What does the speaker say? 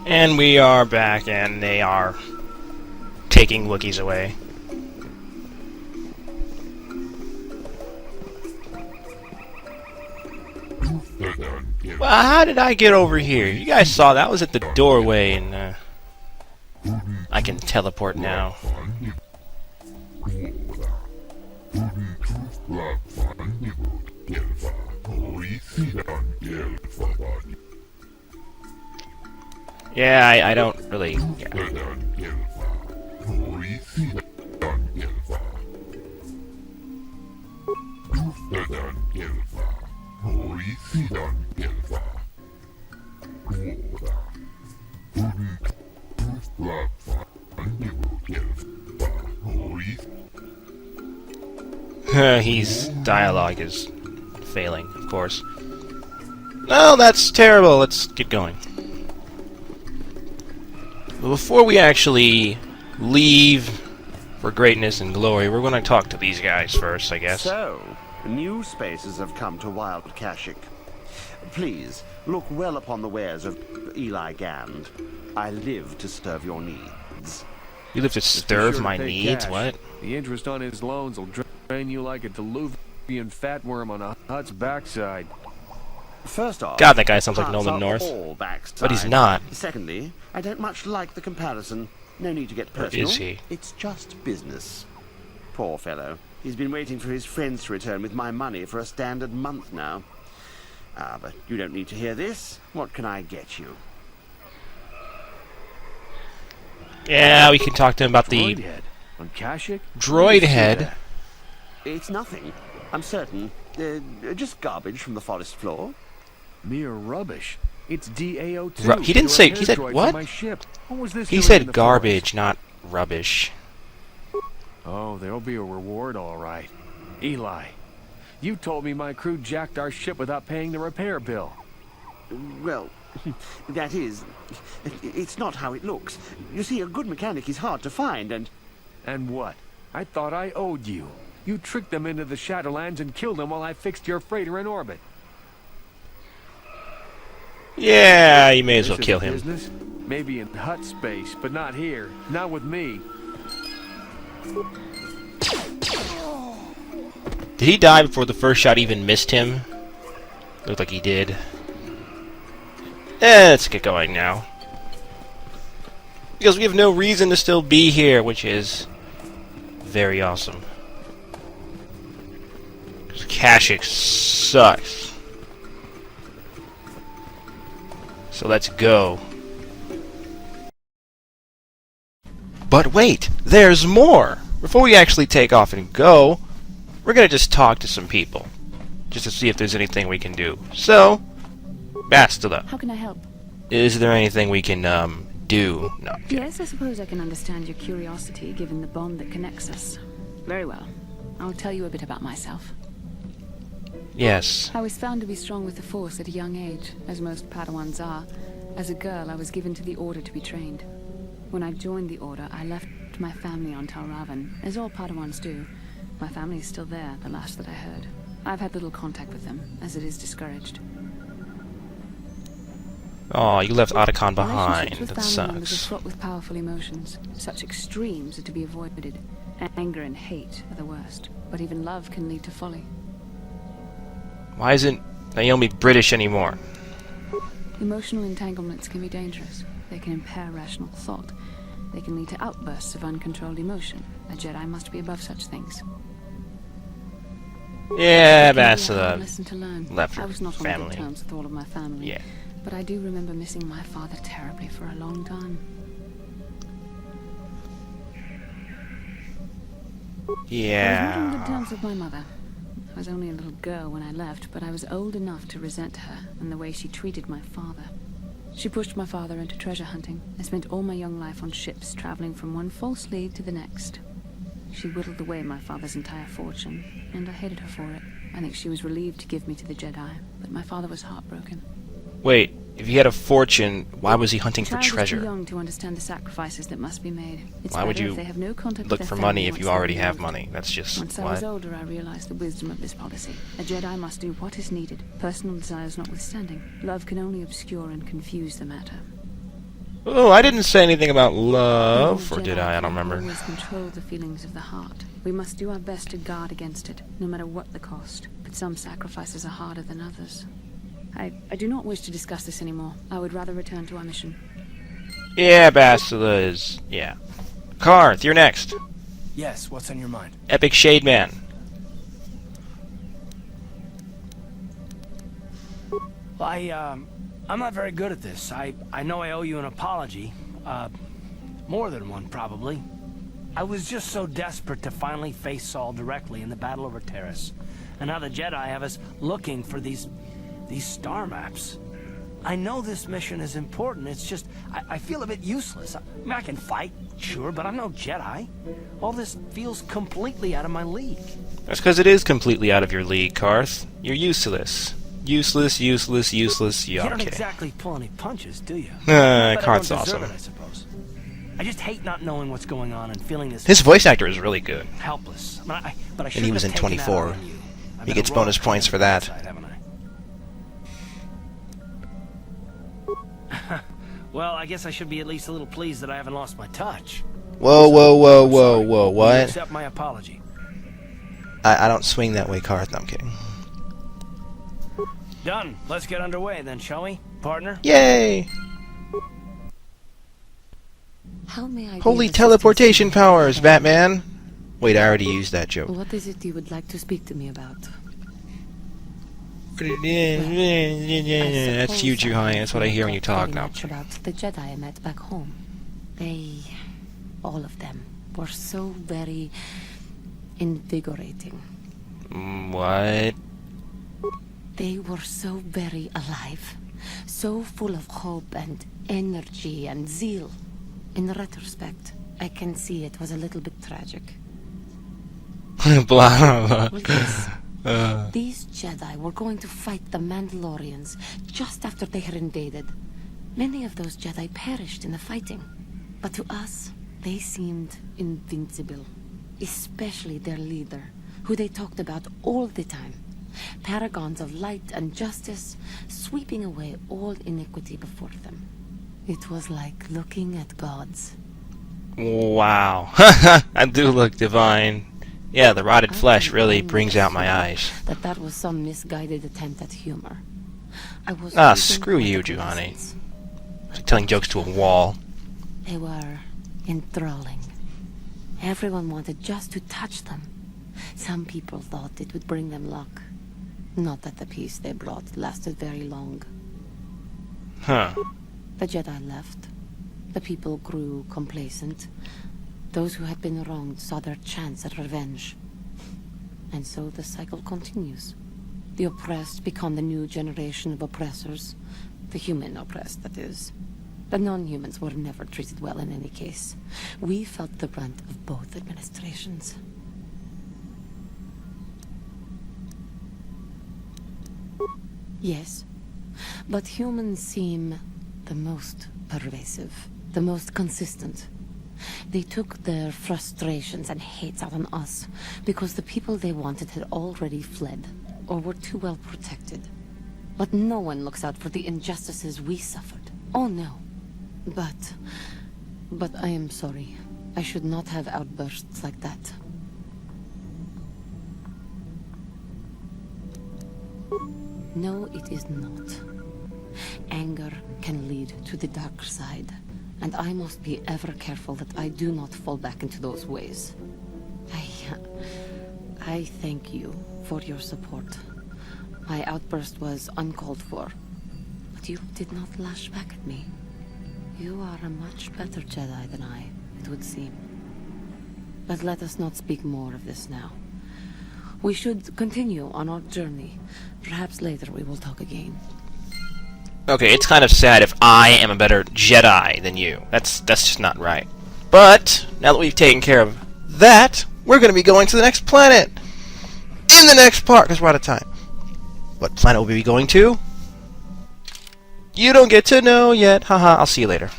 And we are back, and they are taking Wookiees away. Well, how did I get over here? You guys saw that was at the doorway, and I can teleport now. Yeah, I don't really... Yeah. His dialogue is failing, of course. No, that's terrible. Let's get going. But before we actually leave for greatness and glory, we're going to talk to these guys first, I guess. So, new spaces have come to wild Kashyyyk. Please, look well upon the wares of Eli Gand. I live to serve your needs. You live to serve my needs? Cash. What? The interest on his loans will drain you like a diluvian fatworm on a hut's backside. First off, God, that guy sounds like hearts Nolan are North. all backside. But he's not. Secondly, I don't much like the comparison. No need to get personal. Or is he? It's just business. Poor fellow. He's been waiting for his friends to return with my money for a standard month now. Ah, but you don't need to hear this. What can I get you? Yeah, we can talk to him about the Droid head on Kashyyyk? droid head. It's nothing. I'm certain. Just garbage from the forest floor. Mere rubbish. It's DAO2. He didn't say. He said droid what? from my ship. What was this He doing in said the garbage, not rubbish. forest? Oh, there'll be a reward, all right. Eli, you told me my crew jacked our ship without paying the repair bill. Well, that is... It's not how it looks. You see, a good mechanic is hard to find, and... And what? I thought I owed you. You tricked them into the Shadowlands and killed them while I fixed your freighter in orbit. Yeah, you may as well This is kill a him. business? Maybe in hut space, but not here. Not with me. Did he die before the first shot even missed him? Looked like he did. Let's get going now. Because we have no reason to still be here, which is very awesome. Because Kashyyyk sucks. So let's go. But wait, there's more! Before we actually take off and go, we're gonna just talk to some people. Just to see if there's anything we can do. So, Bastila, How can I help? is there anything we can, do? No. Yes, I suppose I can understand your curiosity, given the bond that connects us. Very well. I'll tell you a bit about myself. Yes. I was found to be strong with the Force at a young age, as most Padawans are. As a girl, I was given to the Order to be trained. When I joined the Order, I left my family on Tal Ravan, as all Padawans do. My family is still there, the last that I heard. I've had little contact with them, as it is discouraged. Oh, you left Otacon behind. Relationships with That family members are sucks. fraught with powerful emotions. Such extremes are to be avoided. Anger and hate are the worst, but even love can lead to folly. Why isn't Naomi British anymore? Emotional entanglements can be dangerous. They can impair rational thought. They can lead to outbursts of uncontrolled emotion. A Jedi must be above such things. Yeah, Maybe I had a Bastila lesson to learn. left her I was not on family. good terms with all of my family. Yeah. But I do remember missing my father terribly for a long time. I was not on Yeah. good terms with my mother. I was only a little girl when I left, but I was old enough to resent her and the way she treated my father. She pushed my father into treasure hunting. I spent all my young life on ships, traveling from one false lead to the next. She whittled away my father's entire fortune, and I hated her for it. I think she was relieved to give me to the Jedi, but my father was heartbroken. Wait, if he had a fortune, why was he hunting for Child is too treasure? young to understand the sacrifices that must be made. It's Why would better you if they have no contact look with for their money family if once you they're already have removed. money? That's just Once I was older, I realized the wisdom of this policy. A Jedi must do what is needed, personal desires notwithstanding. Love can only obscure and confuse the matter. Oh, I didn't say anything about love, or Jedi did I? I don't can't remember. always control the feelings of the heart. We must do our best to guard against it, no matter what the cost. But some sacrifices are harder than others. I do not wish to discuss this anymore. I would rather return to our mission. Yeah, Bastila is... yeah. Qarth, you're next. Yes, what's on your mind? Epic Shade Man. Well, I'm not very good at this. I know I owe you an apology. More than one, probably. I was just so desperate to finally face Saul directly in the battle over Terrace. And now the Jedi have us looking for these star maps. I know this mission is important, it's just, I feel a bit useless. I mean, I can fight, sure, but I'm no Jedi. All this feels completely out of my league. That's because it is completely out of your league, Qarth. You're useless. Useless, useless, useless. You don't Okay. exactly pull any punches, do you? But I don't Qarth's deserve awesome. it, I suppose. I just hate not knowing what's going on and feeling this His voice actor is really good. helpless. But I And he shouldn't was have in taken that 24. out on you. I've He been gets a bonus rogue points kind for of that. outside, haven't I? Well, I guess I should be at least a little pleased that I haven't lost my touch. Whoa, whoa, whoa, I'm whoa, sorry. whoa, Will you what? accept my apology? I don't swing that way, Qarth. No, I'm kidding. Done. Let's get underway then, shall we, partner? Yay! How may I be Holy of teleportation assistance? powers, Batman! Wait, I already used that joke. What is it you would like to speak to me about? That's you, Juhani. That's what I hear when you talk now. Much about the Jedi I met back home. They, all of them, were so very invigorating. What? They were so very alive, so full of hope and energy and zeal. In retrospect, I can see it was a little bit tragic. Blah, blah, Well, blah. yes, these Jedi were going to fight the Mandalorians just after they had invaded. Many of those Jedi perished in the fighting, but to us, they seemed invincible. Especially their leader, who they talked about all the time. Paragons of light and justice, sweeping away all iniquity before them. It was like looking at gods. Wow. I do look divine. Yeah, the rotted flesh really brings out my eyes. That was some misguided attempt at humor. I was Ah, reading screw you, political Juhani. lessons. Like telling jokes to a wall. They were enthralling. Everyone wanted just to touch them. Some people thought it would bring them luck. Not that the peace they brought lasted very long. Huh. The Jedi left. The people grew complacent. Those who had been wronged saw their chance at revenge. And so the cycle continues. The oppressed become the new generation of oppressors. The human oppressed, that is. The non-humans were never treated well in any case. We felt the brunt of both administrations. Yes, but humans seem the most pervasive, the most consistent. They took their frustrations and hates out on us because the people they wanted had already fled or were too well protected. But no one looks out for the injustices we suffered. Oh no. But I am sorry. I should not have outbursts like that. No, it is not. Anger can lead to the dark side, and I must be ever careful that I do not fall back into those ways. I thank you for your support. My outburst was uncalled for, but you did not lash back at me. You are a much better Jedi than I, it would seem. But let us not speak more of this now. We should continue on our journey. Perhaps later we will talk again. Okay, it's kind of sad if I am a better Jedi than you. That's just not right. But, now that we've taken care of that, we're going to be going to the next planet! In the next part, because we're out of time. What planet will we be going to? You don't get to know yet. Haha, I'll see you later.